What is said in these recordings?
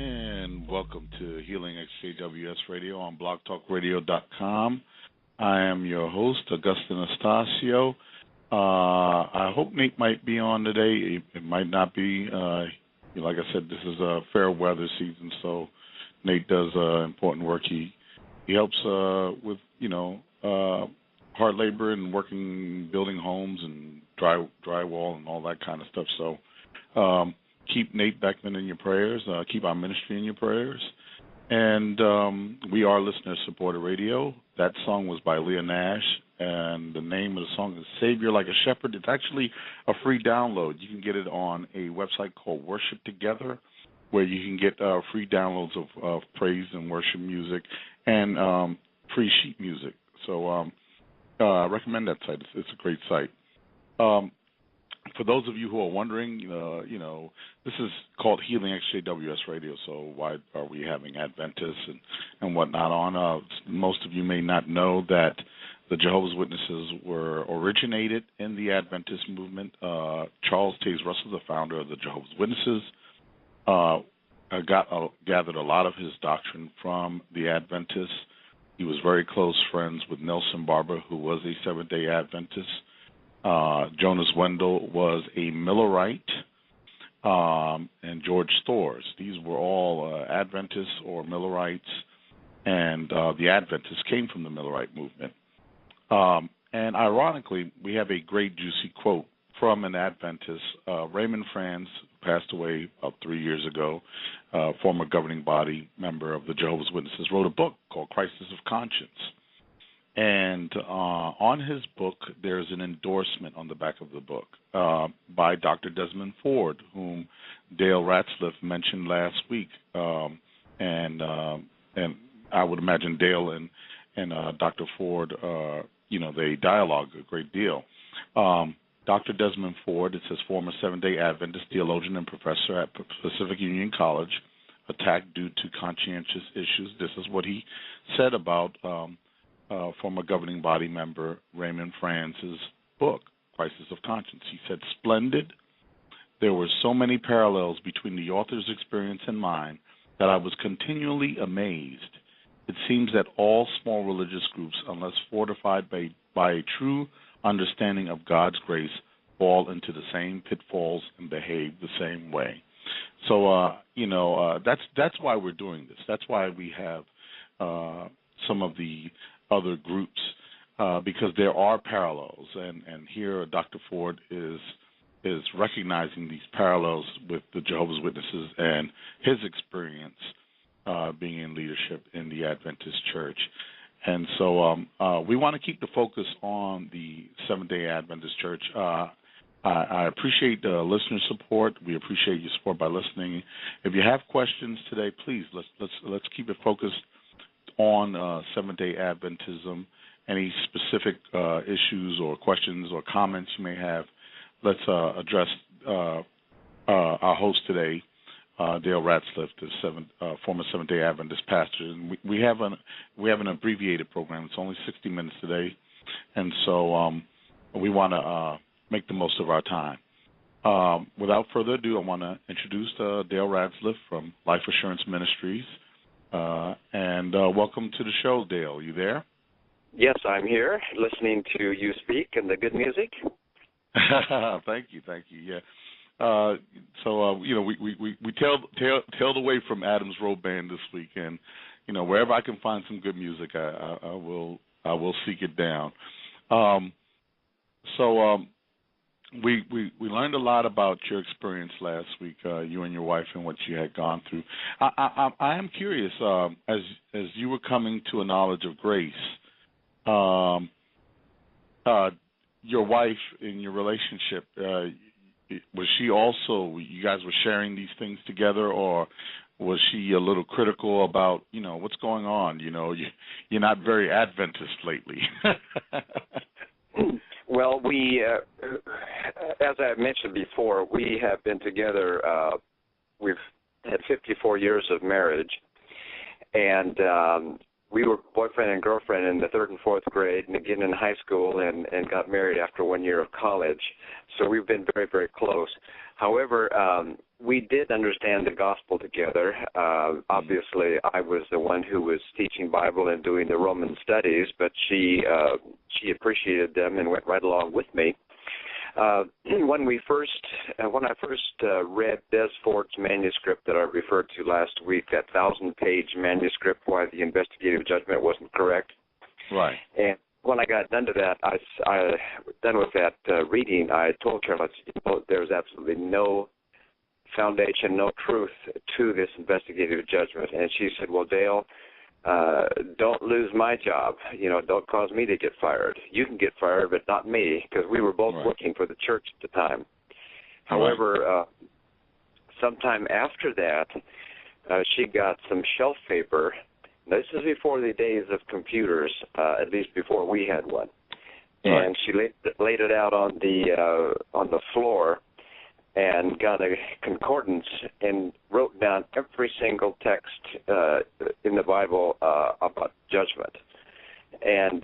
And welcome to Healing XJWS Radio on blogtalkradio.com. I am your host, Augustine Estacio. I hope Nate might be on today. It might not be. Like I said, this is a fair weather season, so Nate does important work. He helps with, hard labor and working, building homes and drywall and all that kind of stuff. So keep Nate Beckman in your prayers. Keep our ministry in your prayers. And we are listener-supported radio. That song was by Leah Nash, and the name of the song is Savior Like a Shepherd. It's actually a free download. You can get it on a website called Worship Together, where you can get free downloads of praise and worship music and free sheet music. So I recommend that site. It's a great site. For those of you who are wondering, this is called Healing XJWS Radio, so why are we having Adventists and whatnot on? Most of you may not know that the Jehovah's Witnesses were originated in the Adventist movement. Charles Taze Russell, the founder of the Jehovah's Witnesses, gathered a lot of his doctrine from the Adventists. He was very close friends with Nelson Barber, who was a Seventhday Adventist. Jonas Wendell was a Millerite, and George Storrs. These were all Adventists or Millerites, and the Adventists came from the Millerite movement. And ironically, we have a great juicy quote from an Adventist. Raymond Franz passed away about 3 years ago, former governing body member of the Jehovah's Witnesses, wrote a book called Crisis of Conscience. And on his book, there's an endorsement on the back of the book by Dr. Desmond Ford, whom Dale Ratzlaff mentioned last week. And I would imagine Dale and Dr. Ford, they dialogue a great deal. Dr. Desmond Ford, it says, former Seventhday Adventist theologian and professor at Pacific Union College, attacked due to conscientious issues. This is what he said about former governing body member Raymond Franz's book, Crisis of Conscience. He said, splendid. There were so many parallels between the author's experience and mine that I was continually amazed. It seems that all small religious groups, unless fortified by a true understanding of God's grace, fall into the same pitfalls and behave the same way. So, that's why we're doing this. That's why we have some of the other groups, because there are parallels, and here Dr. Ford is recognizing these parallels with the Jehovah's Witnesses and his experience being in leadership in the Adventist Church. And so we want to keep the focus on the Seventh-day Adventist Church. I appreciate the listener support. We appreciate your support by listening. If you have questions today, please let's keep it focused on Seventh-day Adventism. Any specific issues or questions or comments you may have, let's address our host today, Dale Ratzlaff, the former Seventh-day Adventist pastor. And we have an abbreviated program. It's only 60 minutes today, and so we want to make the most of our time. Without further ado, I want to introduce Dale Ratzlaff from Life Assurance Ministries. And welcome to the show, Dale. You there? Yes, I'm here, listening to you speak and the good music. Thank you. Yeah. We tailed away from Adam's Road Band this week, and wherever I can find some good music, I will seek it down. We learned a lot about your experience last week, you and your wife, and what you had gone through. I am curious, as you were coming to a knowledge of grace, your wife in your relationship, was she also, you guys were sharing these things together, or was she a little critical about, what's going on? You're not very Adventist lately. Well, we, as I mentioned before, we have been together, we've had 54 years of marriage, and we were boyfriend and girlfriend in the 3rd and 4th grade and again in high school, and got married after 1 year of college. So we've been very, very close. However, we did understand the gospel together. Obviously, I was the one who was teaching Bible and doing the Roman studies, but she appreciated them and went right along with me. When I first read Des Ford's manuscript that I referred to last week, that 1,000-page manuscript, why the investigative judgment wasn't correct. Right. And when I got done to that, done with that reading, I told Carol, there's absolutely no foundation, no truth to this investigative judgment. And she said, well, Dale, don't lose my job. Don't cause me to get fired. You can get fired, but not me, because we were both working for the church at the time. However, sometime after that, she got some shelf paper. This is before the days of computers, at least before we had one. Right. And she laid it out on the floor and got a concordance and wrote down every single text in the Bible about judgment. And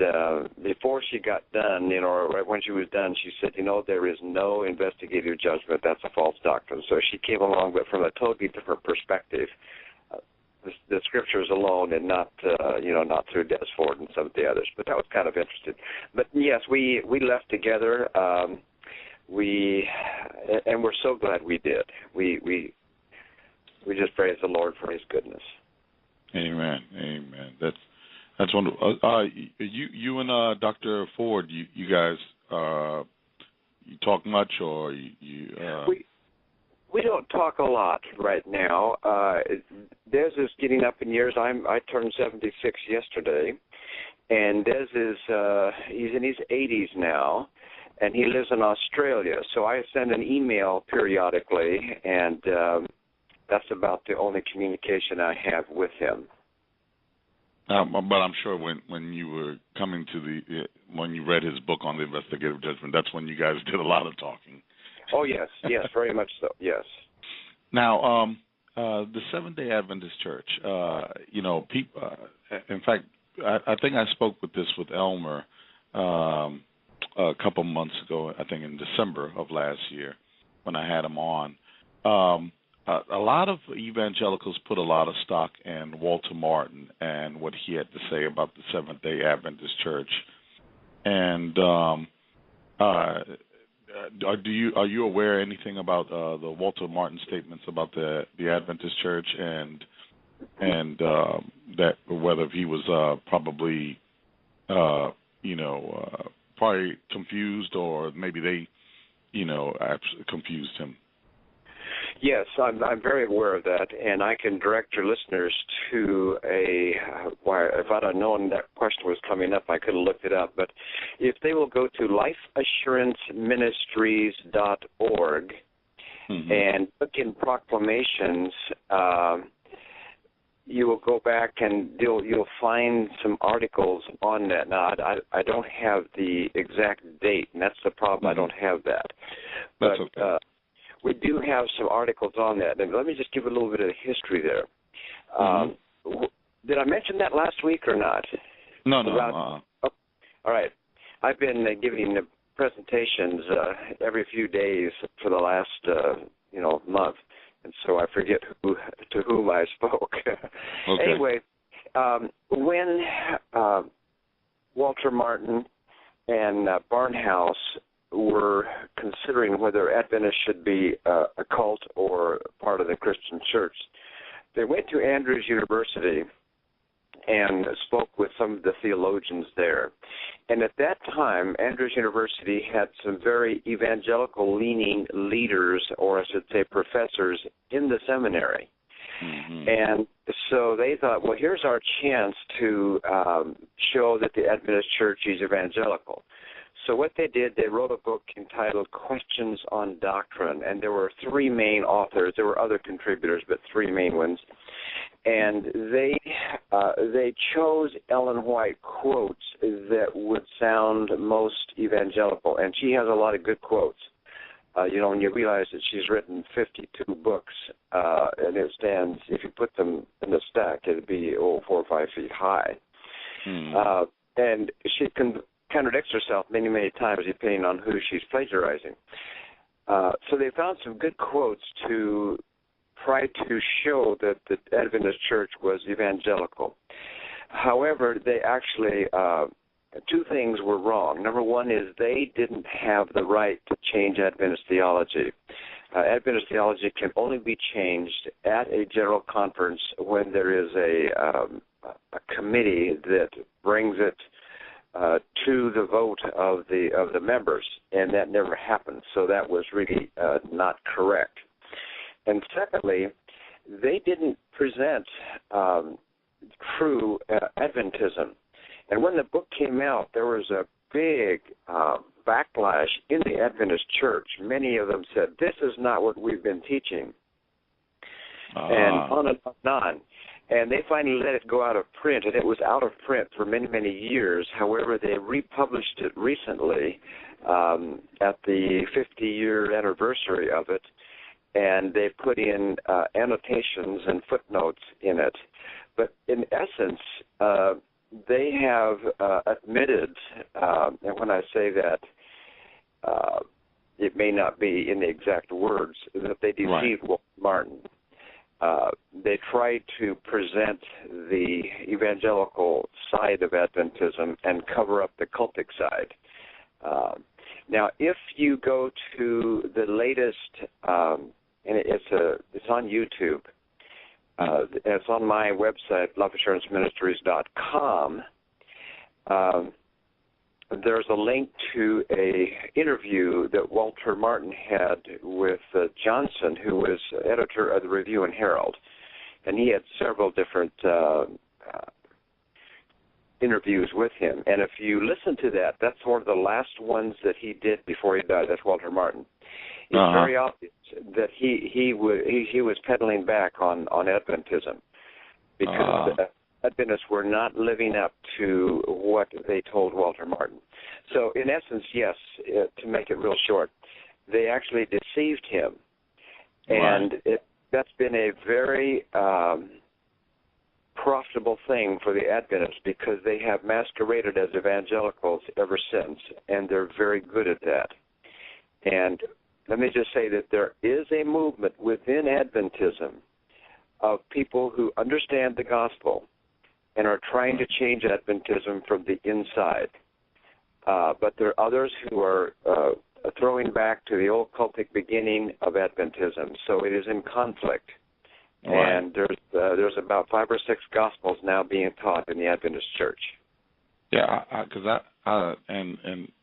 before she got done, right when she was done, she said, there is no investigative judgment. That's a false doctrine. So she came along, but from a totally different perspective. The scriptures alone, and not not through Des Ford and some of the others. But that was kind of interesting. But yes, we left together. And we're so glad we did. We just praise the Lord for His goodness. Amen. That's wonderful. You and Dr. Ford, you guys, you talk much, or you? We don't talk a lot right now. Des is getting up in years. I turned 76 yesterday, and Des is he's in his 80s now, and he lives in Australia. So I send an email periodically, and that's about the only communication I have with him. But I'm sure when you were coming to when you read his book on the investigative judgment, that's when you guys did a lot of talking. Oh, yes, very much so, yes. Now, the Seventhday Adventist Church, people, in fact, I think I spoke with Elmer a couple months ago, I think in December of last year when I had him on. A lot of evangelicals put a lot of stock in Walter Martin and what he had to say about the Seventhday Adventist Church. And are you aware of anything about the Walter Martin statements about the Adventist Church and that whether he was probably confused, or maybe they confused him? Yes, I'm very aware of that, and I can direct your listeners to if I'd have known that question was coming up, I could have looked it up. But if they will go to lifeassuranceministries.org and look in proclamations, you will go back and you'll find some articles on that. Now, I don't have the exact date, and that's the problem. I don't have that. That's but, okay. We do have some articles on that. And let me just give a little bit of history there. Did I mention that last week or not? No. All right. I've been giving presentations every few days for the last month, and so I forget to whom I spoke. Okay. Anyway, when Walter Martin and Barnhouse were considering whether Adventists should be a cult or part of the Christian church, they went to Andrews University and spoke with some of the theologians there. And at that time, Andrews University had some very evangelical-leaning leaders, or I should say professors, in the seminary. And so they thought, well, here's our chance to show that the Adventist church is evangelical. So what they did, they wrote a book entitled Questions on Doctrine, and there were three main authors. There were other contributors, but three main ones. And they chose Ellen White quotes that would sound most evangelical, and she has a lot of good quotes. When you realize that she's written 52 books, and it stands, if you put them in the stack, it'd be 4 or 5 feet high. And she contradicts herself many, many times depending on who she's plagiarizing. So they found some good quotes to tried to show that the Adventist Church was evangelical. However, they actually, two things were wrong. Number one is they didn't have the right to change Adventist theology. Adventist theology can only be changed at a general conference when there is a committee that brings it to the vote of the members, and that never happened. So that was really not correct. And secondly, they didn't present true Adventism. And when the book came out, there was a big backlash in the Adventist Church. Many of them said, this is not what we've been teaching. And on and on. And they finally let it go out of print, and it was out of print for many, many years. However, they republished it recently at the 50-year anniversary of it, and they put in annotations and footnotes in it. But in essence, they have admitted, and when I say that, it may not be in the exact words, that they deceived Walter Martin. They tried to present the evangelical side of Adventism and cover up the cultic side. Now, if you go to the latest, and it's on YouTube, it's on my website, lifeassuranceministries.com. There's a link to a interview that Walter Martin had with Johnson, who was editor of the Review and Herald, and he had several different interviews with him. And if you listen to that, that's one of the last ones that he did before he died. That's Walter Martin. It's very obvious that he was pedaling back on Adventism, because Adventists were not living up to what they told Walter Martin. So in essence, yes, to make it real short, they actually deceived him. And that's been a very profitable thing for the Adventists, because they have masqueraded as evangelicals ever since, and they're very good at that. And let me just say that there is a movement within Adventism of people who understand the gospel and are trying to change Adventism from the inside. But there are others who are throwing back to the old cultic beginning of Adventism. So it is in conflict. And there's about 5 or 6 gospels now being taught in the Adventist Church. Yeah, because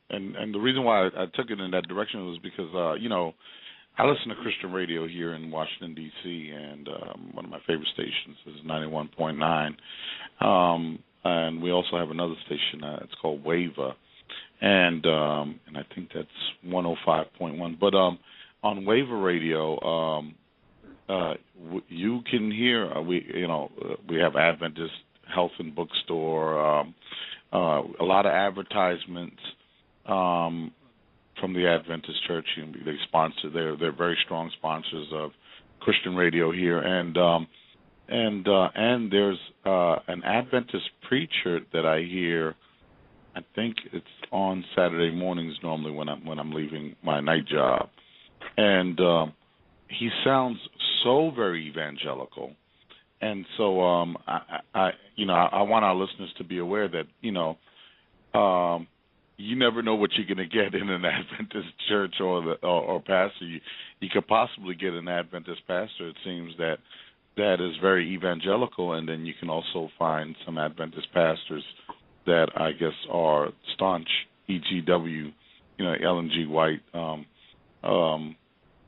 and the reason why I took it in that direction was because I listen to Christian radio here in Washington, D.C., and one of my favorite stations is 91.9. And we also have another station, it's called Wava, and I think that's 105.1. But on Wava radio, you can hear, we have Adventist Health and Bookstore, a lot of advertisements from the Adventist Church. They sponsor. They're very strong sponsors of Christian radio here, and there's an Adventist preacher that I hear. I think it's on Saturday mornings normally when I'm leaving my night job, and he sounds so very evangelical, and so I want our listeners to be aware that you never know what you're going to get in an Adventist church or pastor. You could possibly get an Adventist pastor, it seems, that is very evangelical, and then you can also find some Adventist pastors that I guess are staunch EGW, Ellen G. White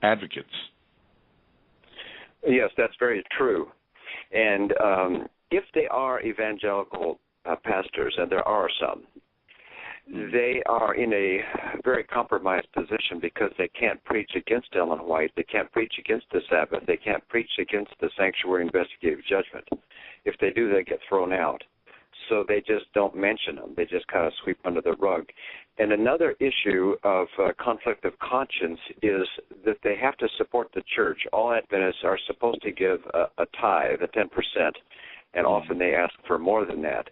advocates. Yes, that's very true. And if they are evangelical pastors, and there are some, they are in a very compromised position, because they can't preach against Ellen White. They can't preach against the Sabbath. They can't preach against the sanctuary investigative judgment. If they do, they get thrown out. So they just don't mention them. They just kind of sweep under the rug. And another issue of conflict of conscience is that they have to support the church. All Adventists are supposed to give a tithe, a 10%, and often they ask for more than that.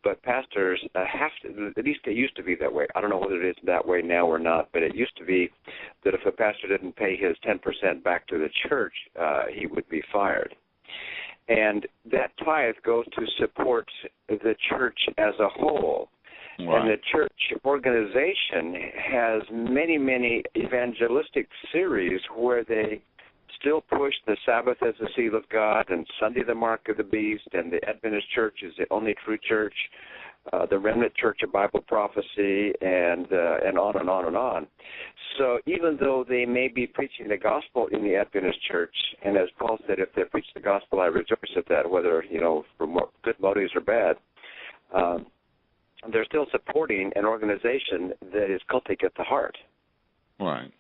but pastors have to, at least it used to be that way. I don't know whether it is that way now or not, but it used to be that if a pastor didn't pay his 10% back to the church, he would be fired. And that tithe goes to support the church as a whole. Right. And the church organization has many, many evangelistic series where they still push the Sabbath as the seal of God and Sunday the mark of the beast, and the Adventist church is the only true church, the remnant church of Bible prophecy, and on and on and on. So even though they may be preaching the gospel in the Adventist church, and as Paul said, if they preach the gospel, I rejoice at that, whether, from good motives or bad, they're still supporting an organization that is cultic at the heart. Right.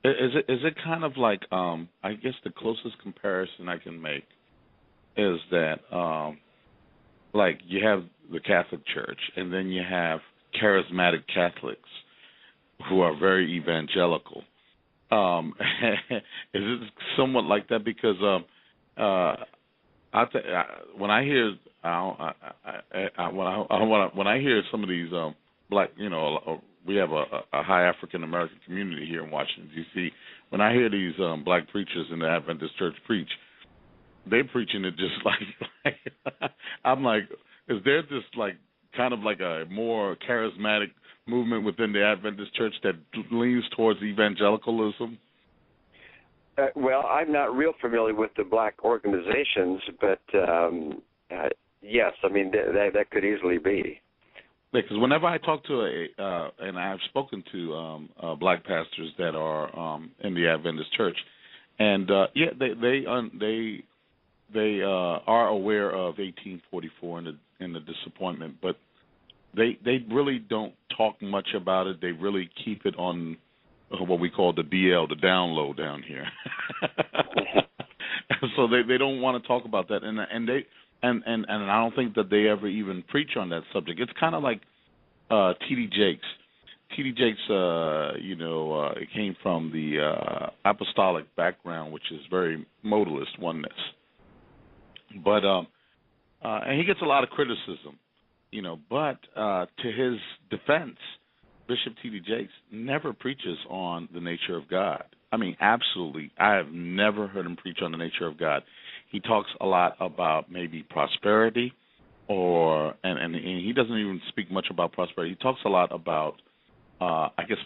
Is it kind of like, I guess the closest comparison I can make is that, like you have the Catholic Church, and then you have charismatic Catholics who are very evangelical. Is it somewhat like that? Because when I hear when I hear some of these black, we have a high African American community here in Washington, D.C. When I hear these black preachers in the Adventist church preach, they're preaching it just like I'm like, is there this like kind of like a more charismatic movement within the Adventist church that leans towards evangelicalism? Well, I'm not real familiar with the black organizations, but yes, I mean that could easily be. Because whenever I talk to and I've spoken to black pastors that are in the Adventist church, and they are aware of 1844 and the disappointment, but they really don't talk much about it. They really keep it on what we call the DL, the down low down here. So they don't want to talk about that, and I don't think that they ever even preach on that subject. It's kind of like T.D. Jakes. T.D. Jakes, it came from the apostolic background, which is very modalist oneness. But and he gets a lot of criticism, But to his defense, Bishop T.D. Jakes never preaches on the nature of God. I mean, absolutely. I have never heard him preach on the nature of God. He talks a lot about maybe prosperity, and he doesn't even speak much about prosperity. He talks a lot about,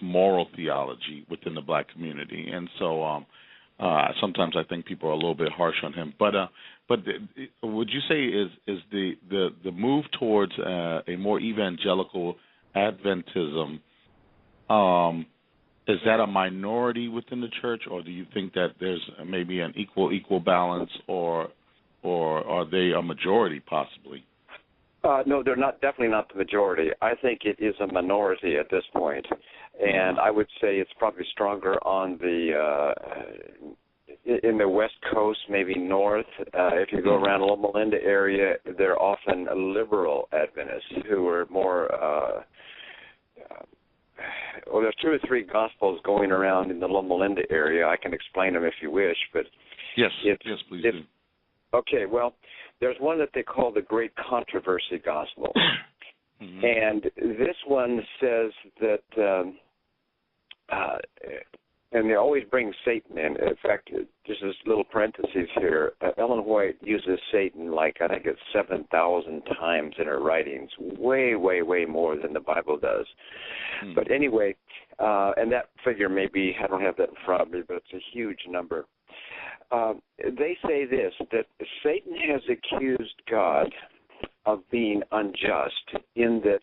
moral theology within the black community. And so sometimes I think people are a little bit harsh on him. But would you say is the move towards a more evangelical Adventism, is that a minority within the church, or do you think that there's maybe an equal balance, or are they a majority possibly? No, they're definitely not the majority. I think it is a minority at this point, and I would say it's probably stronger on in the West Coast, maybe north. If you go around Loma Linda area, they're often liberal Adventists who are more. There's 2 or 3 gospels going around in the Loma Linda area. I can explain them if you wish, but yes, please do. Okay, well, there's one that they call the Great Controversy Gospel, and this one says that, and they always bring Satan in. In fact, just this little parenthesis here, Ellen White uses Satan I think it's 7,000 times in her writings, way, way, way more than the Bible does. But anyway, and that figure maybe, I don't have that in front of me, but it's a huge number. They say this, that Satan has accused God of being unjust in that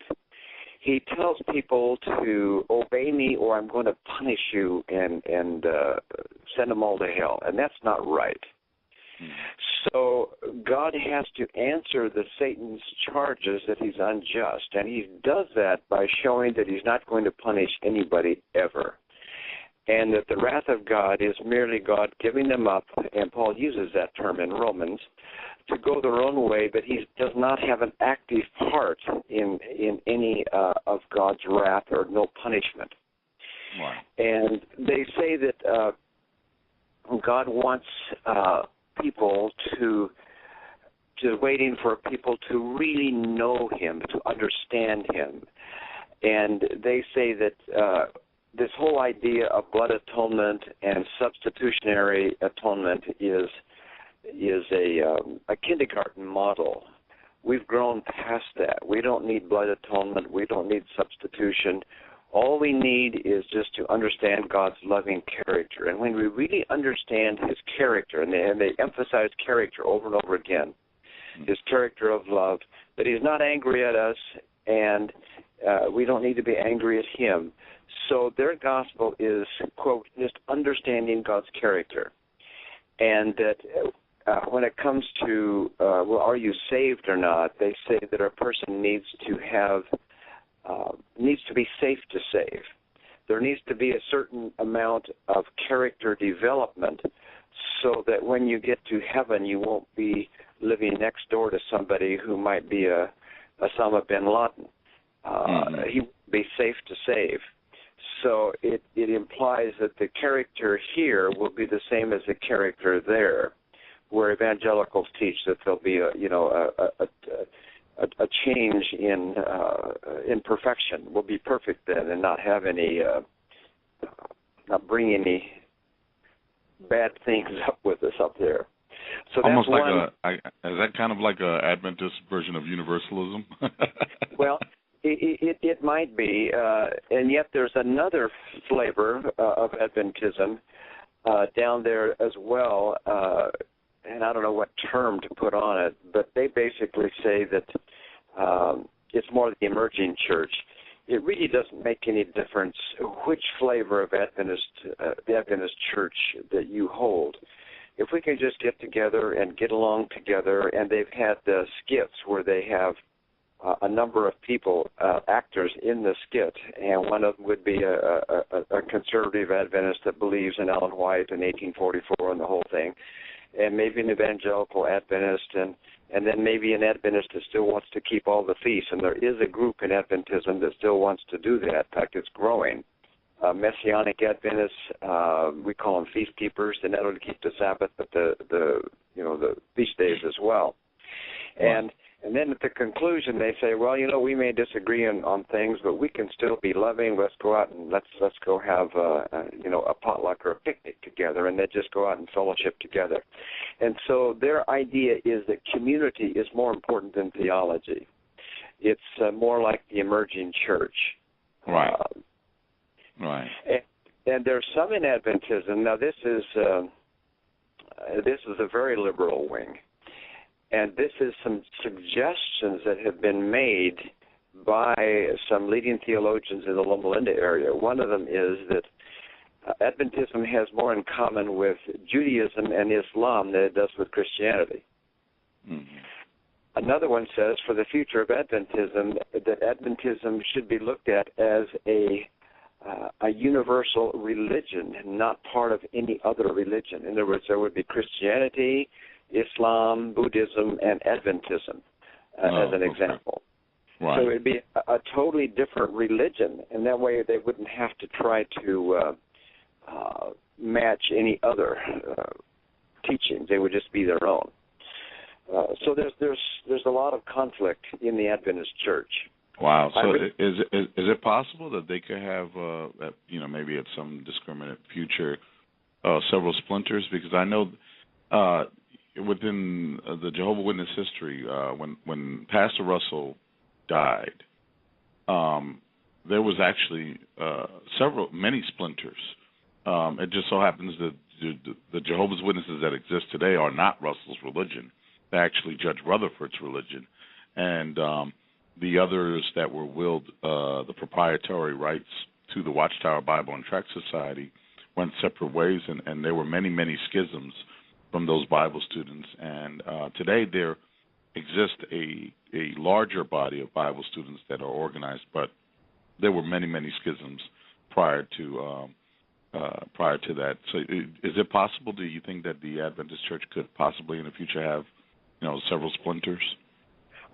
he tells people to obey me or I'm going to punish you and send them all to hell, and that's not right. So God has to answer Satan's charges that he's unjust, and he does that by showing that he's not going to punish anybody ever, and that the wrath of God is merely God giving them up, and Paul uses that term in Romans, to go their own way, but he does not have an active part in any of God's wrath or no punishment. Wow. And they say that God wants people to just waiting for people to really know him, to understand him. And they say that this whole idea of blood atonement and substitutionary atonement is a kindergarten model. We've grown past that. We don't need blood atonement. We don't need substitution. All we need is just to understand God's loving character. And when we really understand his character, and they emphasize character over and over again, his character of love, that he's not angry at us, and we don't need to be angry at him. So their gospel is, quote, just understanding God's character. And that when it comes to, well, are you saved or not, they say that a person needs to be safe to save. There needs to be a certain amount of character development so that when you get to heaven, you won't be living next door to somebody who might be a Osama bin Laden. He will be safe to save. So it implies that the character here will be the same as the character there, where evangelicals teach that there'll be a change in perfection. We'll be perfect then and not have any, not bring any bad things up with us up there. So almost that's like is that kind of like a Adventist version of universalism? Well, it might be, and yet there's another flavor of Adventism down there as well, and I don't know what term to put on it, but they basically say that it's more the emerging church. It really doesn't make any difference which flavor of the Adventist church that you hold. If we can just get together and get along together, and they've had skits where they have a number of people, actors in the skit, and one of them would be a conservative Adventist that believes in Ellen White in 1844 and the whole thing, and maybe an evangelical Adventist, and then maybe an Adventist that still wants to keep all the feasts. And there is a group in Adventism that still wants to do that. In fact, it's growing. Messianic Adventists, we call them feast keepers. They not only keep the Sabbath, but the feast days as well. Wow. And then at the conclusion, they say, well, we may disagree on things, but we can still be loving. Let's go out and let's go have a potluck or a picnic together, and they just go out and fellowship together. And so their idea is that community is more important than theology. It's more like the emerging church. Right. Right. And there's some in Adventism. Now this is a very liberal wing. And this is some suggestions that have been made by some leading theologians in the Loma Linda area. One of them is that Adventism has more in common with Judaism and Islam than it does with Christianity. Mm-hmm. Another one says, for the future of Adventism, that Adventism should be looked at as a universal religion, not part of any other religion. In other words, there would be Christianity, Islam, Buddhism, and Adventism, as an example. Right. So it would be a totally different religion, and that way they wouldn't have to try to match any other teachings. They would just be their own. So there's a lot of conflict in the Adventist church. Wow. So is it possible that they could have, maybe at some discriminate future, several splinters? Because I know within the Jehovah's Witness history, when Pastor Russell died, there was actually many splinters. It just so happens that the Jehovah's Witnesses that exist today are not Russell's religion. They're actually Judge Rutherford's religion. And the others that were willed the proprietary rights to the Watchtower Bible and Tract Society went separate ways, and there were many, many schisms from those Bible students. And today there exists a larger body of Bible students that are organized, but there were many, many schisms prior to that. So is it possible, do you think, that the Adventist Church could possibly in the future have, several splinters?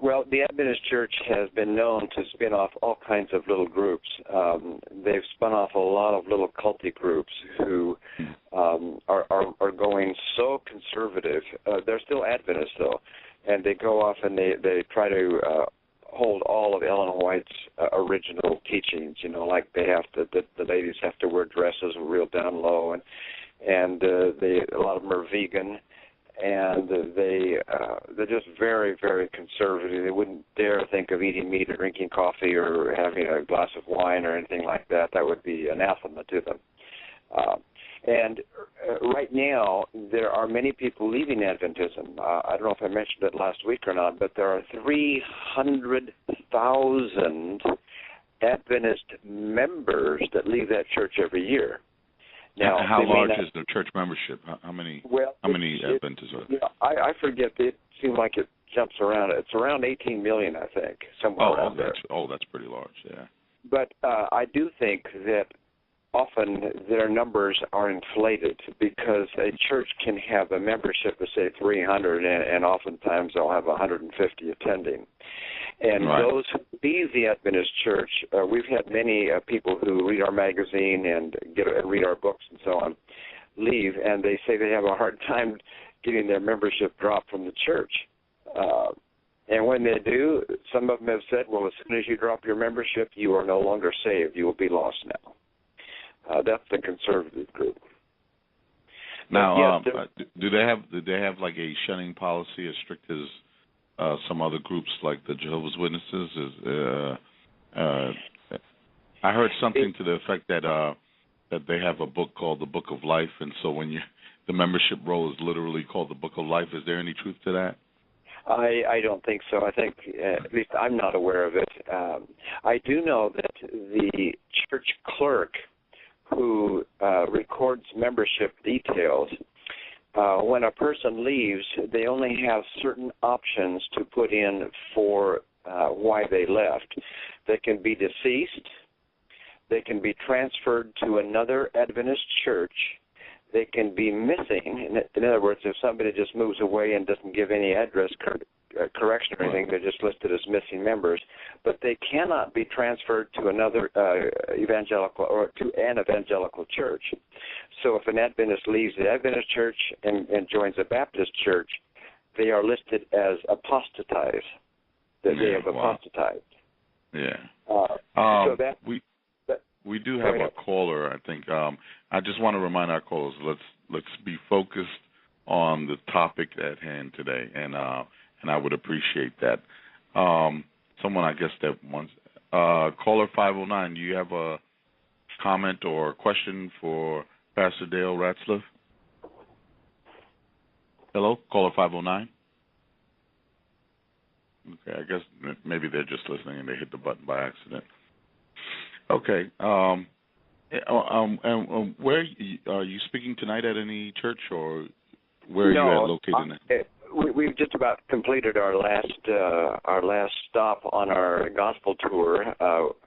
Well, the Adventist Church has been known to spin off all kinds of little groups. They've spun off a lot of little cultic groups who are going so conservative. They're still Adventists, though. and they go off and they try to hold all of Ellen White's original teachings. Like they have to, the ladies have to wear dresses real down low, and a lot of them are vegan, and they're just very, very conservative. They wouldn't dare think of eating meat or drinking coffee or having a glass of wine or anything like that. That would be anathema to them. And right now, there are many people leaving Adventism. I don't know if I mentioned it last week or not, but there are 300,000 Adventist members that leave that church every year. Now, how large is the church membership? How many Adventists are there? I forget. It seems like it jumps around. It's around 18 million, I think, somewhere around there. That's pretty large, yeah. But I do think that often their numbers are inflated because a church can have a membership of, say, 300, and oftentimes they'll have 150 attending. And those who leave the Adventist church, we've had many people who read our magazine and read our books and so on, leave, and they say they have a hard time getting their membership dropped from the church. And when they do, some of them have said, well, as soon as you drop your membership, you are no longer saved. You will be lost now. That's the conservative group. Now, do they have like a shunning policy as strict as some other groups like the Jehovah's Witnesses? I heard something to the effect that they have a book called the Book of Life, and so when the membership roll is literally called the Book of Life. Is there any truth to that? I don't think so. I think, at least I'm not aware of it. I do know that the church clerk who records membership details, when a person leaves, they only have certain options to put in for why they left. They can be deceased. They can be transferred to another Adventist church. They can be missing. In other words, if somebody just moves away and doesn't give any address correction or anything, they're just listed as missing members. But they cannot be transferred to another evangelical or to an evangelical church. So if an Adventist leaves the Adventist church and joins a Baptist church, they are listed as apostatized. That they have apostatized. Yeah. So that we do have a caller, I think. I just want to remind our callers, let's be focused on the topic at hand today, and I would appreciate that. Someone, I guess, that wants caller 509. Do you have a comment or question for Pastor Dale Ratzlaff? Hello, caller 509. Okay, I guess maybe they're just listening and they hit the button by accident. Okay. And where are you speaking tonight at any church, or where are you located? We've just about completed our last stop on our gospel tour.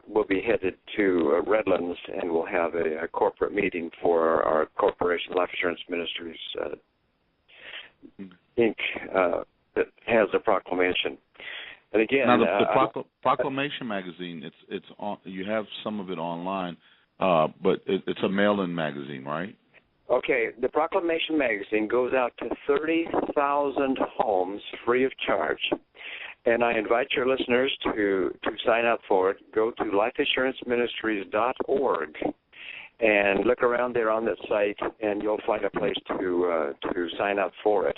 We'll be headed to Redlands, and we'll have a corporate meeting for our corporation, Life Assurance Ministries, Inc., that has a proclamation. And again, now the Proclamation magazine, it's on. You have some of it online, but it's a mail-in magazine, right? Okay, the Proclamation magazine goes out to 30,000 homes free of charge, and I invite your listeners to sign up for it. Go to lifeassuranceministries.org and look around there on that site, and you'll find a place to sign up for it.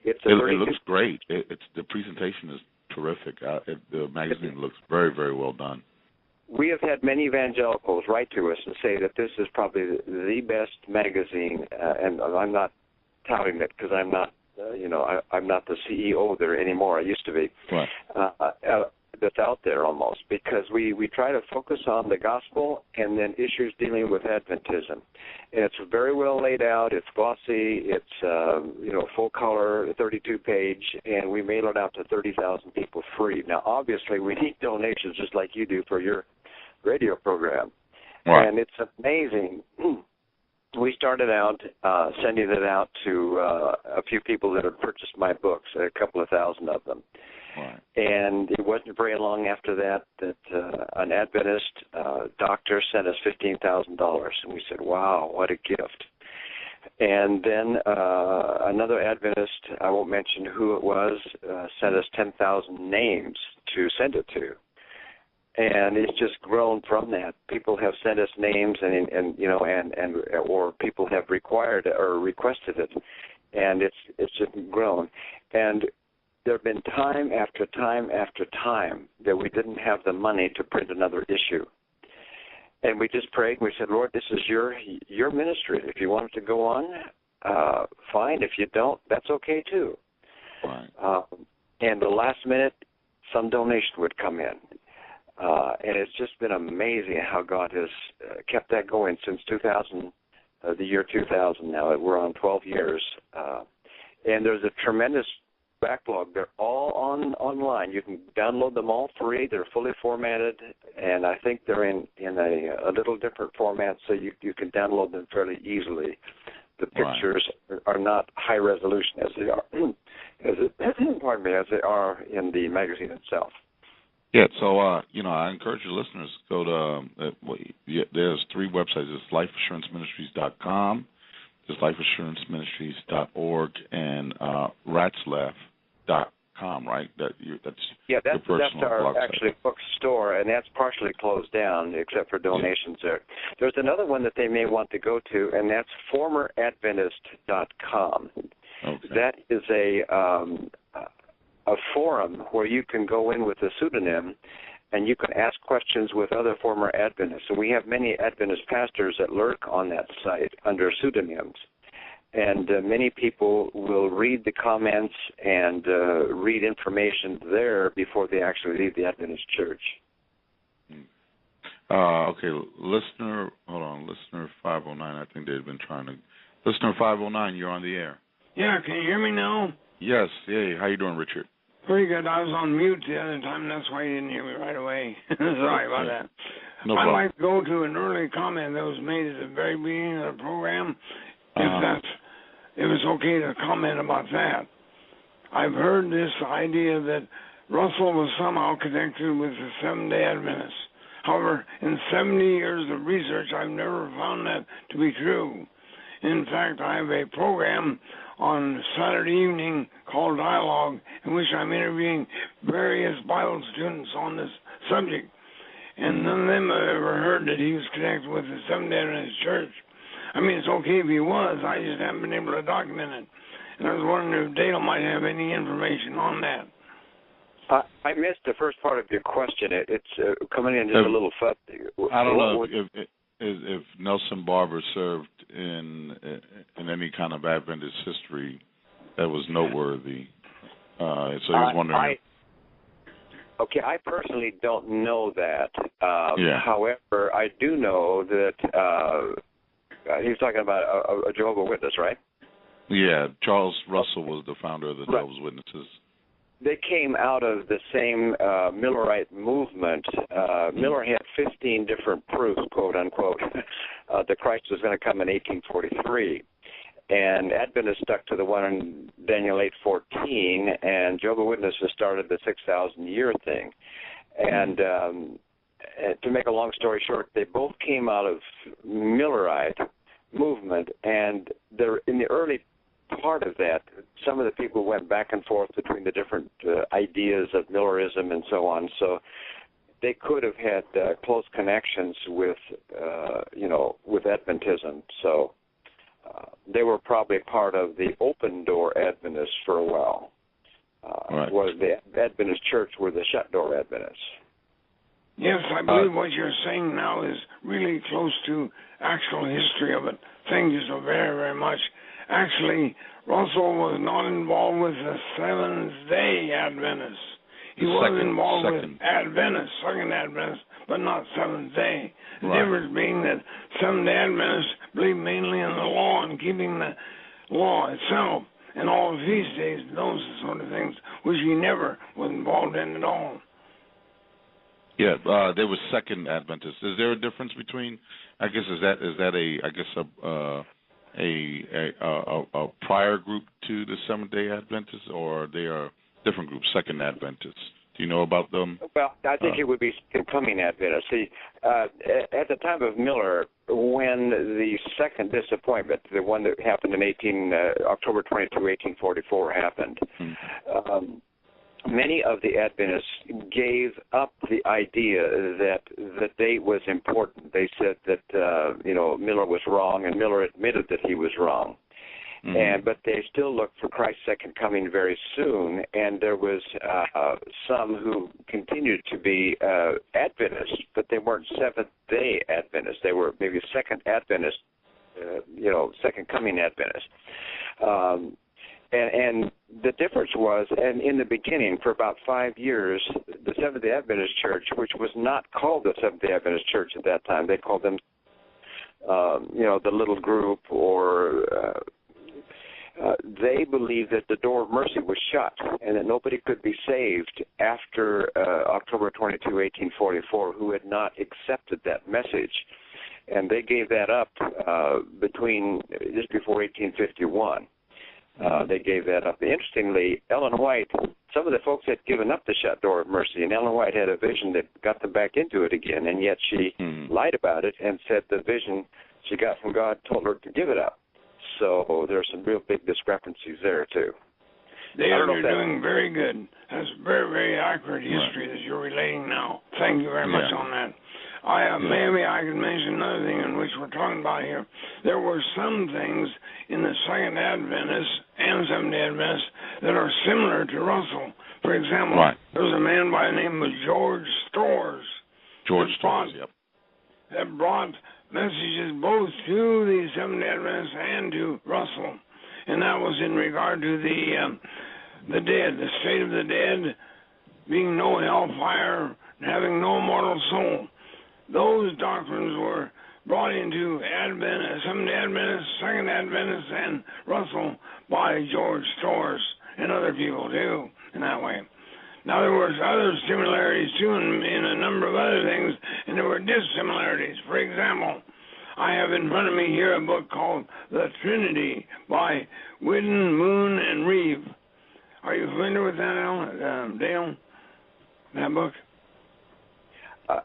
It looks great. The presentation is terrific. The magazine looks very, very well done. We have had many evangelicals write to us and say that this is probably the best magazine, and I'm not touting it because I'm not, I'm not the CEO there anymore. I used to be. Right. That's out there almost, because we try to focus on the gospel and then issues dealing with Adventism. And it's very well laid out. It's glossy. It's full color, 32-page, and we mail it out to 30,000 people free. Now, obviously, we need donations just like you do for your radio program. Right. And it's amazing. We started out sending it out to a few people that had purchased my books, a couple of thousand of them. Right. And it wasn't very long after that an Adventist doctor sent us $15,000, and we said, "Wow, what a gift!" And then another Adventist, I won't mention who it was, sent us 10,000 names to send it to. And it's just grown from that. People have sent us names, and or people have required or requested it, and it's just grown. And there have been time after time after time that we didn't have the money to print another issue. And we just prayed, and we said, Lord, this is your ministry. If you want it to go on, fine. If you don't, that's okay too. Right. And the last minute, some donation would come in. And it's just been amazing how God has kept that going since 2000, the year 2000 now. We're on 12 years. And there's a tremendous backlog. They're all online. You can download them all free. They're fully formatted, and I think they're in a little different format, so you can download them fairly easily. The pictures are not high resolution as they are, as they are in the magazine itself. Yeah, so I encourage your listeners to go to there's 3 websites. It's lifeassuranceministries.com, there's lifeassuranceministries.org, and Ratzlaff.com, right? That's our actually bookstore, and that's partially closed down except for donations there. There's another one that they may want to go to, and that's formeradventist.com. Okay. That is a forum where you can go in with a pseudonym and you can ask questions with other former Adventists. And we have many Adventist pastors that lurk on that site under pseudonyms. And many people will read the comments and read information there before they actually leave the Adventist church. Okay, listener 509, I think they've been trying to. Listener 509, you're on the air. Yeah, can you hear me now? Yes, hey, how you doing, Richard? Pretty good. I was on mute the other time, that's why you didn't hear me right away. Sorry about that. No I'd problem. like to go to an early comment that was made at the very beginning of the program, if it's okay to comment about that. I've heard this idea that Russell was somehow connected with the Seventhday Adventists. However, in 70 years of research, I've never found that to be true. In fact, I have a program on Saturday evening called Dialogue, in which I'm interviewing various Bible students on this subject. And none of them have ever heard that he was connected with the Seventhday Adventist Church. I mean, it's okay if he was. I just haven't been able to document it. And I was wondering if Dale might have any information on that. I missed the first part of your question. It's coming in just a little fuzzy. I don't know if Nelson Barber served in any kind of Adventist history that was noteworthy. So he was wondering. I personally don't know that. However, I do know that he was talking about a Jehovah's Witness, right? Yeah, Charles Russell was the founder of the Jehovah's Witnesses. They came out of the same Millerite Movement. Miller had 15 different proofs, quote unquote, that Christ was going to come in 1843. And Adventists stuck to the one in Daniel 8:14, and Jehovah's Witnesses started the 6,000-year thing. And to make a long story short, they both came out of Millerite Movement, and in the early part of that, some of the people went back and forth between the different ideas of Millerism and so on. So they could have had close connections with Adventism. So they were probably part of the open door Adventists for a while. Whereas the Adventist Church were the shut door Adventists. Yes, I believe what you're saying now is really close to actual history of it. Thank you so very, very much. Actually, Russell was not involved with the Seventhday Adventists. He was involved with Adventists, Second Adventists, but not Seventhday. The difference being that Seventhday Adventists believe mainly in the law and keeping the law itself and all the feast days, those sort of things, which he never was involved in at all. Yeah, there was Second Adventists. Is there a difference between? I guess is that a prior group to the Seventh-day Adventists, or they are different groups, Second Adventists? Do you know about them? Well, I think it would be Second Coming Adventist. See, at the time of Miller, when the second disappointment, the one that happened in October 22, 1844, happened, many of the Adventists gave up the idea that the date was important. They said that Miller was wrong, and Miller admitted that he was wrong. But they still looked for Christ's second coming very soon, and there was some who continued to be Adventists, but they weren't Seventhday Adventists. They were maybe Second Adventist, Second Coming Adventists. And the difference was, and in the beginning, for about 5 years, the Seventhday Adventist Church, which was not called the Seventhday Adventist Church at that time, they called them, the little group, or they believed that the door of mercy was shut and that nobody could be saved after October 22, 1844, who had not accepted that message. And they gave that up just before 1851. They gave that up. Interestingly, Ellen White, some of the folks had given up the shut door of mercy, and Ellen White had a vision that got them back into it again, and yet she lied about it and said the vision she got from God told her to give it up. So there's some real big discrepancies there, too. Dale, you're doing very good. That's very, very accurate history that you're relating now. Thank you very much on that. Maybe I could mention another thing in which we're talking about here. There were some things in the Second Adventist and Seventhday Adventist that are similar to Russell. For example, there was a man by the name of George Storrs. That brought messages both to the Seventhday Adventists and to Russell, and that was in regard to the dead, the state of the dead, being no hellfire, having no mortal soul. Those doctrines were brought into Seventhday Adventists, Second Adventists, and Russell by George Storrs and other people too, in that way. Now, there were other similarities, too, in a number of other things, and there were dissimilarities. For example, I have in front of me here a book called The Trinity by Whidden, Moon, and Reeve. Are you familiar with that, Dale? That book?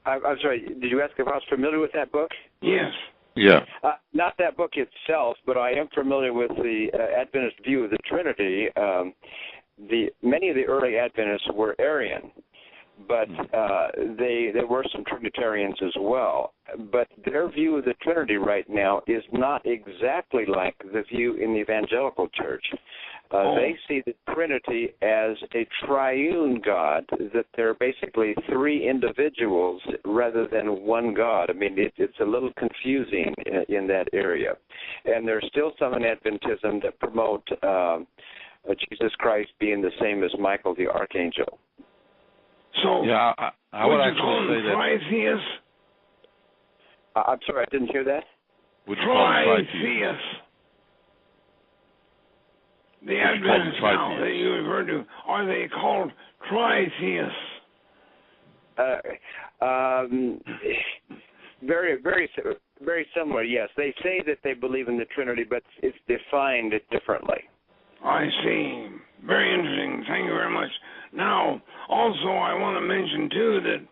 I'm sorry, did you ask if I was familiar with that book? Yes. Yeah. Not that book itself, but I am familiar with the Adventist view of the Trinity. Many of the early Adventists were Arian, but there were some Trinitarians as well. But their view of the Trinity right now is not exactly like the view in the Evangelical Church. They see the Trinity as a triune God, that they're basically three individuals rather than one God. I mean, it's a little confusing in that area. And there's still some in Adventism that promote Jesus Christ being the same as Michael the Archangel. So, yeah, I would actually say that. Tritheist? I'm sorry, I didn't hear that. Would you call them Tritheist. The Adventists now that you refer to, are they called Tritheists? Very, very, very similar, yes. They say that they believe in the Trinity, but it's defined differently. I see. Very interesting. Thank you very much. Now, also, I want to mention, too, that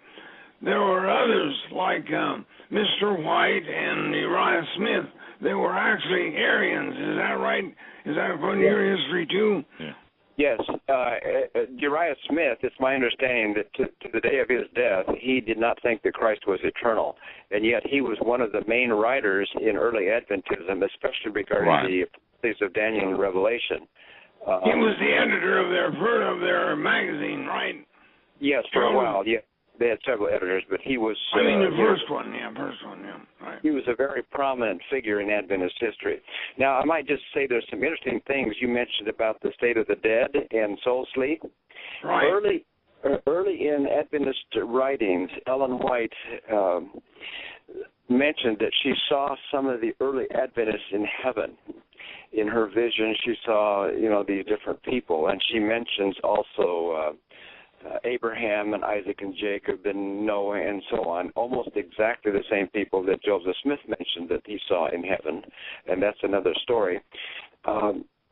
there were others like Mr. White and Uriah Smith. They were actually Arians. Is that right? Is that from your history, too? Yeah. Yes. Uriah Smith, it's my understanding that to the day of his death, he did not think that Christ was eternal. And yet he was one of the main writers in early Adventism, especially regarding the prophecies of Daniel and Revelation. He was the editor of their magazine, right? Yes, for a while, yeah. They had several editors, but he was... the first one, right. He was a very prominent figure in Adventist history. Now, I might just say there's some interesting things you mentioned about the state of the dead and soul sleep. Right. Early in Adventist writings, Ellen White mentioned that she saw some of the early Adventists in heaven. In her vision, she saw, these different people, and she mentions also Abraham and Isaac and Jacob and Noah and so on, almost exactly the same people that Joseph Smith mentioned that he saw in heaven, and that's another story.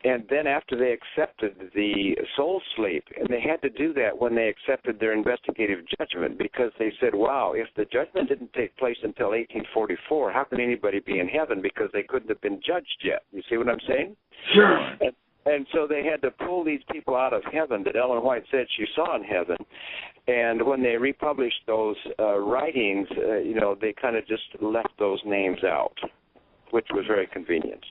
and then after they accepted the soul sleep, and they had to do that when they accepted their investigative judgment, because they said, wow, if the judgment didn't take place until 1844, how can anybody be in heaven, because they couldn't have been judged yet? You see what I'm saying? Sure. And so they had to pull these people out of heaven that Ellen White said she saw in heaven. And when they republished those writings, they kind of just left those names out, which was very convenient.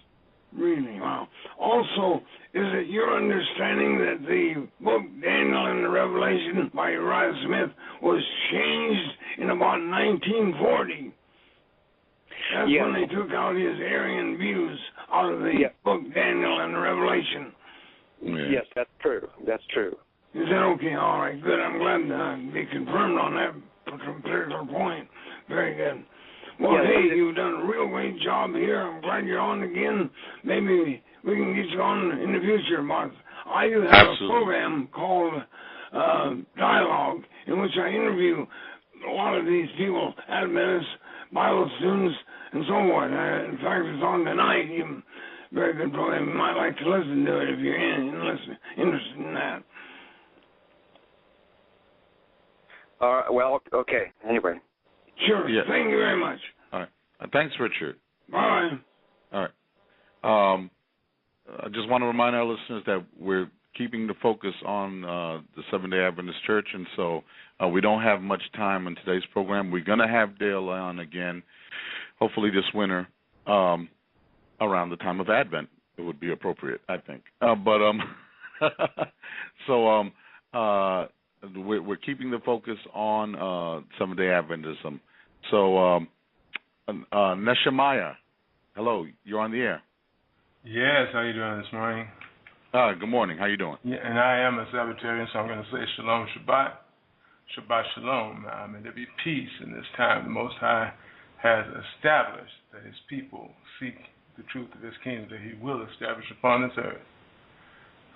Really? Wow. Also, is it your understanding that the book Daniel and the Revelation by Uriah Smith was changed in about 1940? That's when they took out his Aryan views out of the book Daniel and the Revelation. Yes, that's true. That's true. Is that okay? All right, good. I'm glad to be confirmed on that particular point. Very good. Well, hey, you've done a real great job here. I'm glad you're on again. Maybe we can get you on in the future, Mark. I do have a program called Dialogue, in which I interview a lot of these people, Adventists, Bible students, and so on. In fact, it's on tonight. Very good program. You might like to listen to it if you're interested in that. Well, okay. Anyway. Sure. Yes. Thank you very much. All right. Thanks, Richard. Bye. All right. I just want to remind our listeners that we're keeping the focus on the Seventhday Adventist Church, and so we don't have much time in today's program. We're going to have Dale on again, hopefully this winter, around the time of Advent. It would be appropriate, I think. We're keeping the focus on Seventhday Adventism. So, Neshamiah, hello, you're on the air. Yes, how you doing this morning? Good morning. How you doing? Yeah, and I am a Sabbatarian, so I'm going to say Shalom Shabbat. Shabbat Shalom. May there be peace in this time. The Most High has established that His people seek the truth of His kingdom, that He will establish upon this earth.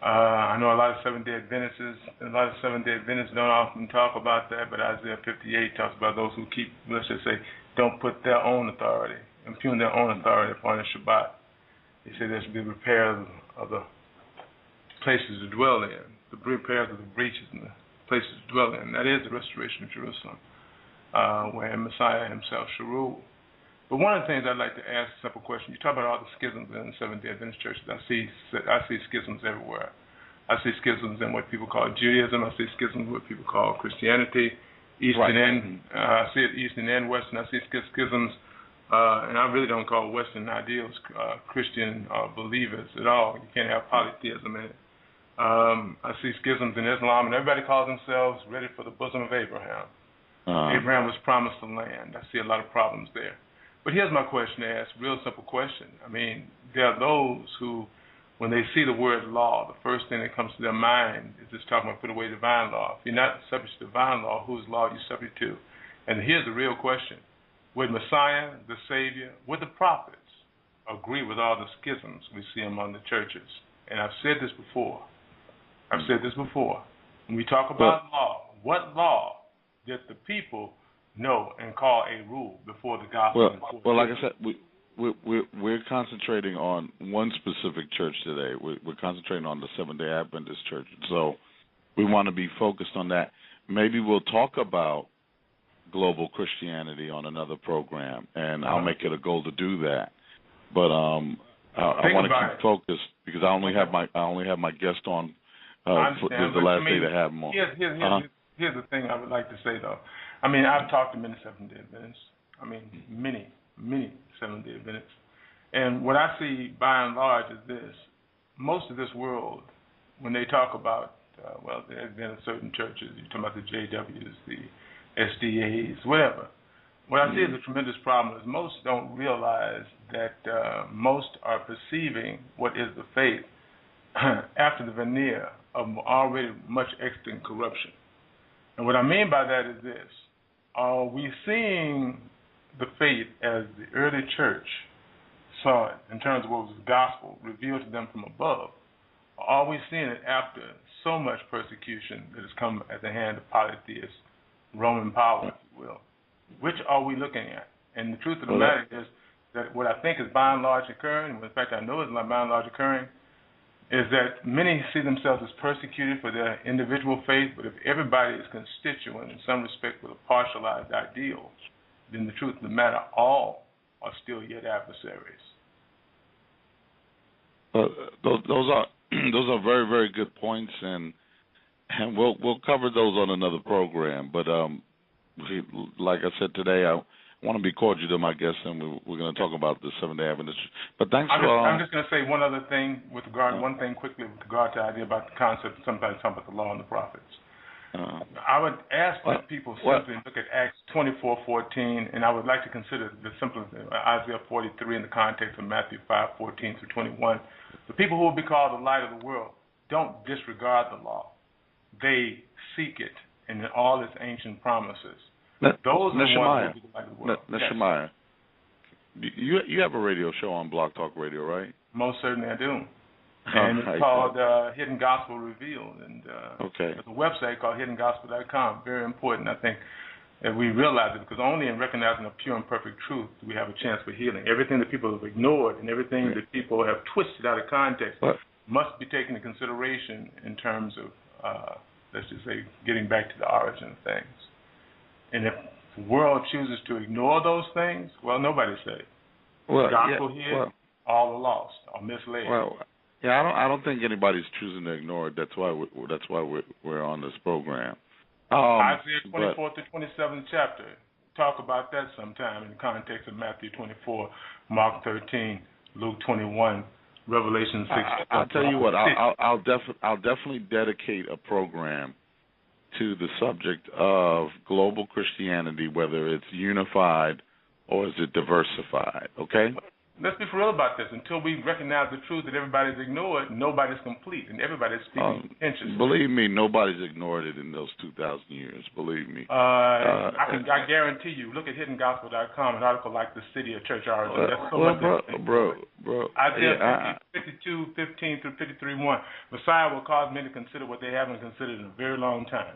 I know a lot of Seventhday Adventists don't often talk about that, but Isaiah 58 talks about those who keep, let's just say, don't put their own authority, impugn their own authority upon the Shabbat. He said there should be repair of the places to dwell in, the repairs of the breaches and the places to dwell in. That is the restoration of Jerusalem, where Messiah Himself shall rule. But one of the things I'd like to ask, a simple question. You talk about all the schisms in the Seventh-day Adventist churches. I see schisms everywhere. I see schisms in what people call Judaism. I see schisms in what people call Christianity, Eastern and I see it Eastern and Western. I see schisms, and I really don't call Western ideals Christian believers at all. You can't have polytheism in it. I see schisms in Islam, and everybody calls themselves ready for the bosom of Abraham. Abraham was promised the land. I see a lot of problems there. But here's my question to ask, real simple question. I mean, there are those who, when they see the word law, the first thing that comes to their mind is just talking about put away divine law. If you're not subject to divine law, whose law are you subject to? And here's the real question. Would Messiah, the Savior, would the prophets agree with all the schisms we see among the churches? And I've said this before. When we talk about law, what law did the people know and call a rule before the gospel? Well, like I said, we're concentrating on one specific church today. We're concentrating on the Seventh-day Adventist Church. So we want to be focused on that. Maybe we'll talk about global Christianity on another program, and I'll make it a goal to do that. But I want to keep focused because I only have my guest on. This is the last day to have him on. Here's the thing I would like to say, though. I mean, I've talked to many Seventh-day Adventists. I mean, many Seventh-day Adventists. And what I see, by and large, is this. Most of this world, when they talk about, the Adventist certain churches, you're talking about the JWs, the SDAs, whatever. What I see is a tremendous problem is most don't realize that most are perceiving what is the faith after the veneer of already much extant corruption. And what I mean by that is this. Are we seeing the faith as the early church saw it in terms of what was the gospel revealed to them from above? Or are we seeing it after so much persecution that has come at the hand of polytheist Roman power, if you will? Which are we looking at? And the truth of the matter is that what I think is by and large occurring, in fact I know is by and large occurring, is that many see themselves as persecuted for their individual faith, but if everybody is constituent in some respect with a partialized ideal, then the truth of the matter, all are still yet adversaries. Those are very, very good points, and we'll cover those on another program. But like I said today, I want to be cordial to my guests, and we're going to talk about the Seventhday Adventist. But thanks for. I'm just going to say one other thing with regard, one thing quickly with regard to the idea about the concept. Sometimes talk about the law and the prophets. I would ask that people simply look at Acts 24:14, and I would like to consider the simple Isaiah 43 in the context of Matthew 5:14 through 21. The people who will be called the light of the world don't disregard the law; they seek it in all its ancient promises. Those are the ones who will be the light of the world. Neshemiah, you have a radio show on Blog Talk Radio, right? Most certainly I do. And it's called Hidden Gospel Revealed. And there's a website called hiddengospel.com. Very important, I think, that we realize it, because only in recognizing a pure and perfect truth do we have a chance for healing. Everything that people have ignored and everything that people have twisted out of context must be taken into consideration in terms of, let's just say, getting back to the origin of things. And if the world chooses to ignore those things, well, nobody's saved. The gospel here, all are lost or misled. Yeah, I don't think anybody's choosing to ignore it. That's why we're on this program. Isaiah 24 to 27th chapter. Talk about that sometime in the context of Matthew 24, Mark 13, Luke 21, Revelation 6. I'll tell you what. I'll definitely dedicate a program to the subject of global Christianity, whether it's unified or is it diversified. Okay. Let's be for real about this. Until we recognize the truth that everybody's ignored, nobody's complete, and everybody's speaking inches. Believe me, nobody's ignored it in those 2,000 years. Believe me. I guarantee you. Look at hiddengospel.com, an article like the city of church origin. That's so much. Bro. Isaiah 52:15 through 53:1. Messiah will cause men to consider what they haven't considered in a very long time.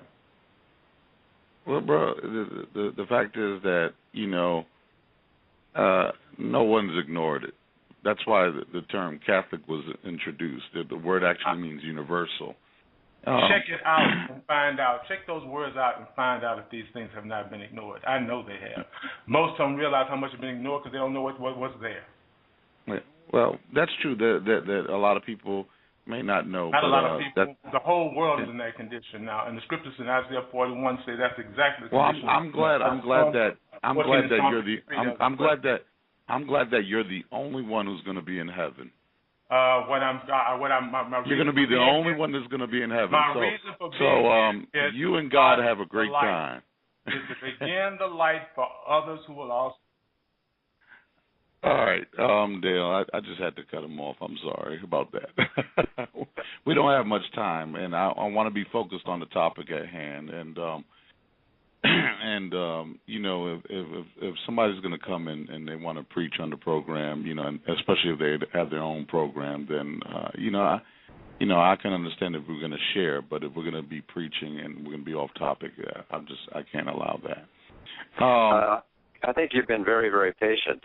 Well, bro, the fact is that, no one's ignored it. That's why the term Catholic was introduced. The word actually means universal. Check it out and find out. Check those words out and find out if these things have not been ignored. I know they have. Most of them realize how much has been ignored because they don't know what's there. Well, that's true. That a lot of people may not know. Not a lot of people. The whole world is in that condition now, and the scriptures in Isaiah 41 say that's exactly the condition. I'm glad that you're the only one who's going to be in heaven. You're going to be the only one that's going to be in heaven. You and God have a great time. Is to begin the light for others who will also. All right, Dale, I just had to cut him off. I'm sorry about that. We don't have much time, and I want to be focused on the topic at hand. And if somebody's going to come in and they want to preach on the program, and especially if they have their own program, then I can understand if we're going to share. But if we're going to be preaching and we're going to be off topic, I can't allow that. I think you've been very, very patient.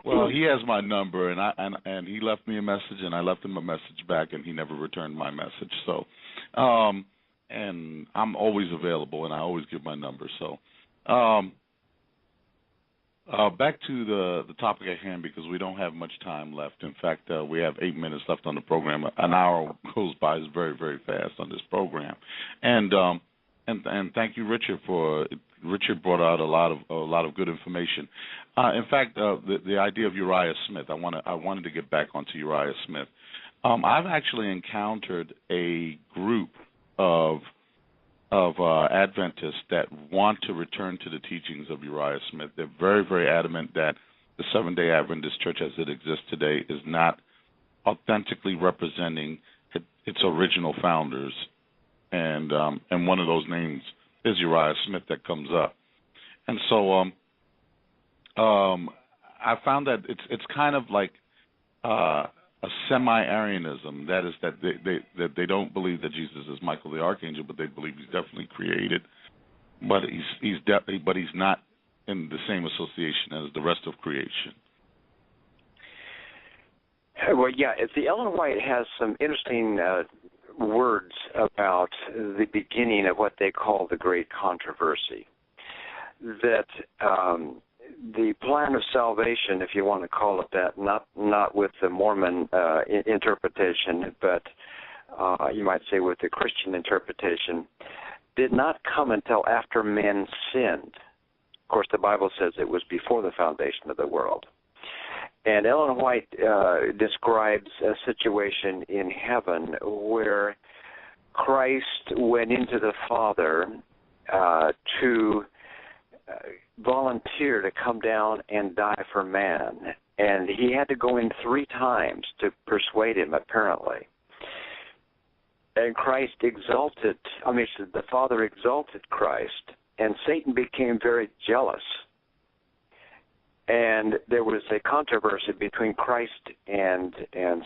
Well, he has my number, and he left me a message, and I left him a message back, and he never returned my message. So, and I'm always available, and I always give my number. So, back to the topic at hand, because we don't have much time left. In fact, we have 8 minutes left on the program. An hour goes by very, very fast on this program, and thank you, Richard, Richard brought out a lot of good information. In fact, the idea of Uriah Smith, I wanted to get back onto Uriah Smith. I've actually encountered a group of Adventists that want to return to the teachings of Uriah Smith. They're very, very adamant that the Seventhday Adventist Church as it exists today is not authentically representing its original founders, and one of those names is Uriah Smith that comes up. And so I found that it's kind of like a semi-Arianism. That is that they don't believe that Jesus is Michael the Archangel, but they believe he's definitely created. But he's not in the same association as the rest of creation. Well, yeah, the Ellen White has some interesting words about the beginning of what they call the Great Controversy. That the plan of salvation, if you want to call it that, not with the Mormon interpretation, but you might say with the Christian interpretation, did not come until after men sinned. Of course, the Bible says it was before the foundation of the world. And Ellen White describes a situation in heaven where Christ went into the Father to volunteer to come down and die for man. And he had to go in 3 times to persuade him, apparently. And the Father exalted Christ, and Satan became very jealous. And there was a controversy between Christ and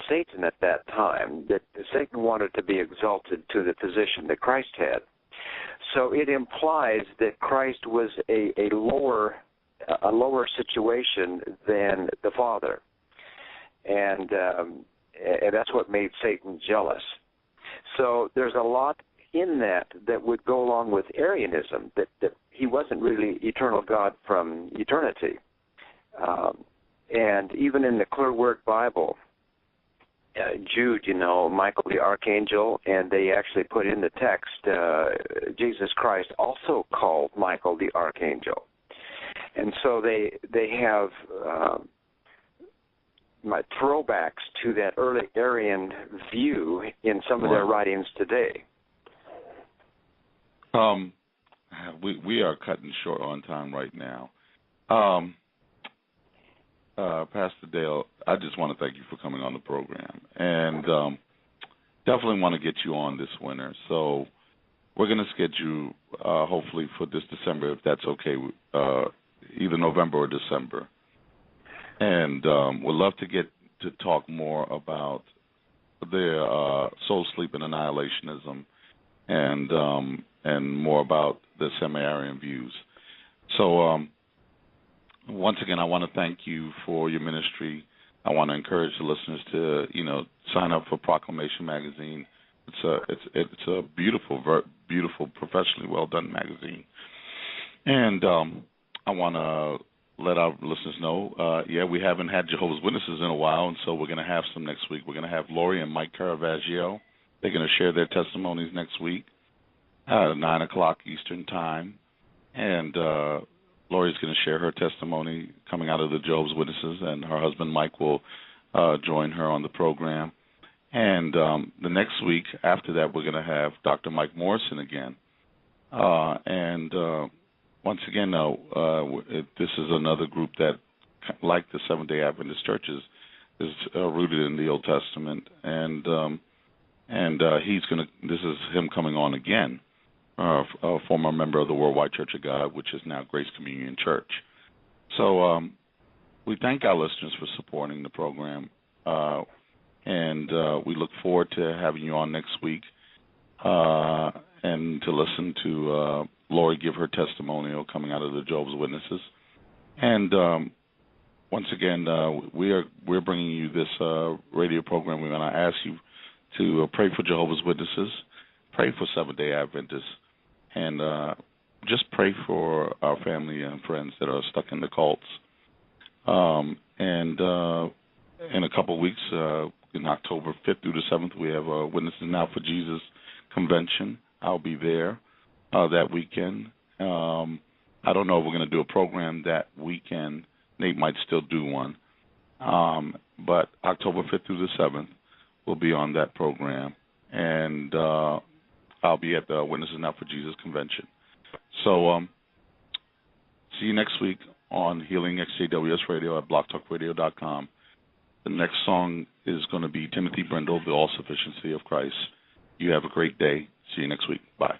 Satan at that time, that Satan wanted to be exalted to the position that Christ had. So it implies that Christ was a lower situation than the Father, and that's what made Satan jealous. So there's a lot in that would go along with Arianism, that he wasn't really eternal God from eternity. And even in the Clear Word Bible, Jude, Michael the Archangel, and they actually put in the text, Jesus Christ also called Michael the Archangel. And so they have throwbacks to that early Arian view in some of their writings today. We are cutting short on time right now. Pastor Dale, I just want to thank you for coming on the program, and definitely want to get you on this winter. So we're going to schedule, hopefully, for this December, if that's okay, either November or December. And we'd love to get to talk more about the soul sleep and annihilationism, and more about the semi-Aryan views. So once again, I want to thank you for your ministry. I want to encourage the listeners to, sign up for Proclamation magazine. It's a beautiful, beautiful, professionally well done magazine. And I want to let our listeners know, we haven't had Jehovah's Witnesses in a while, and so we're going to have some next week. We're going to have Lori and Mike Caravaggio. They're going to share their testimonies next week at 9 o'clock Eastern Time. And Lori's going to share her testimony coming out of the Jehovah's Witnesses, and her husband Mike will join her on the program. And the next week after that, we're going to have Dr. Mike Morrison again. Once again, this is another group that, like the Seventhday Adventist churches, is rooted in the Old Testament, and this is him coming on again. A former member of the Worldwide Church of God, which is now Grace Communion Church. So we thank our listeners for supporting the program, and we look forward to having you on next week and to listen to Lori give her testimonial coming out of the Jehovah's Witnesses. And once again, we're bringing you this radio program. We're going to ask you to pray for Jehovah's Witnesses, pray for Seventhday Adventists, and just pray for our family and friends that are stuck in the cults. And in a couple of weeks, in October 5th through the 7th, we have a Witnesses Now for Jesus convention. I'll be there that weekend. I don't know if we're going to do a program that weekend. Nate might still do one. But October 5th through the 7th, we'll be on that program. And I'll be at the Witnesses Now for Jesus convention. So see you next week on Healing XJWS Radio at blogtalkradio.com. The next song is going to be Timothy Brindle, The All-Sufficiency of Christ. You have a great day. See you next week. Bye.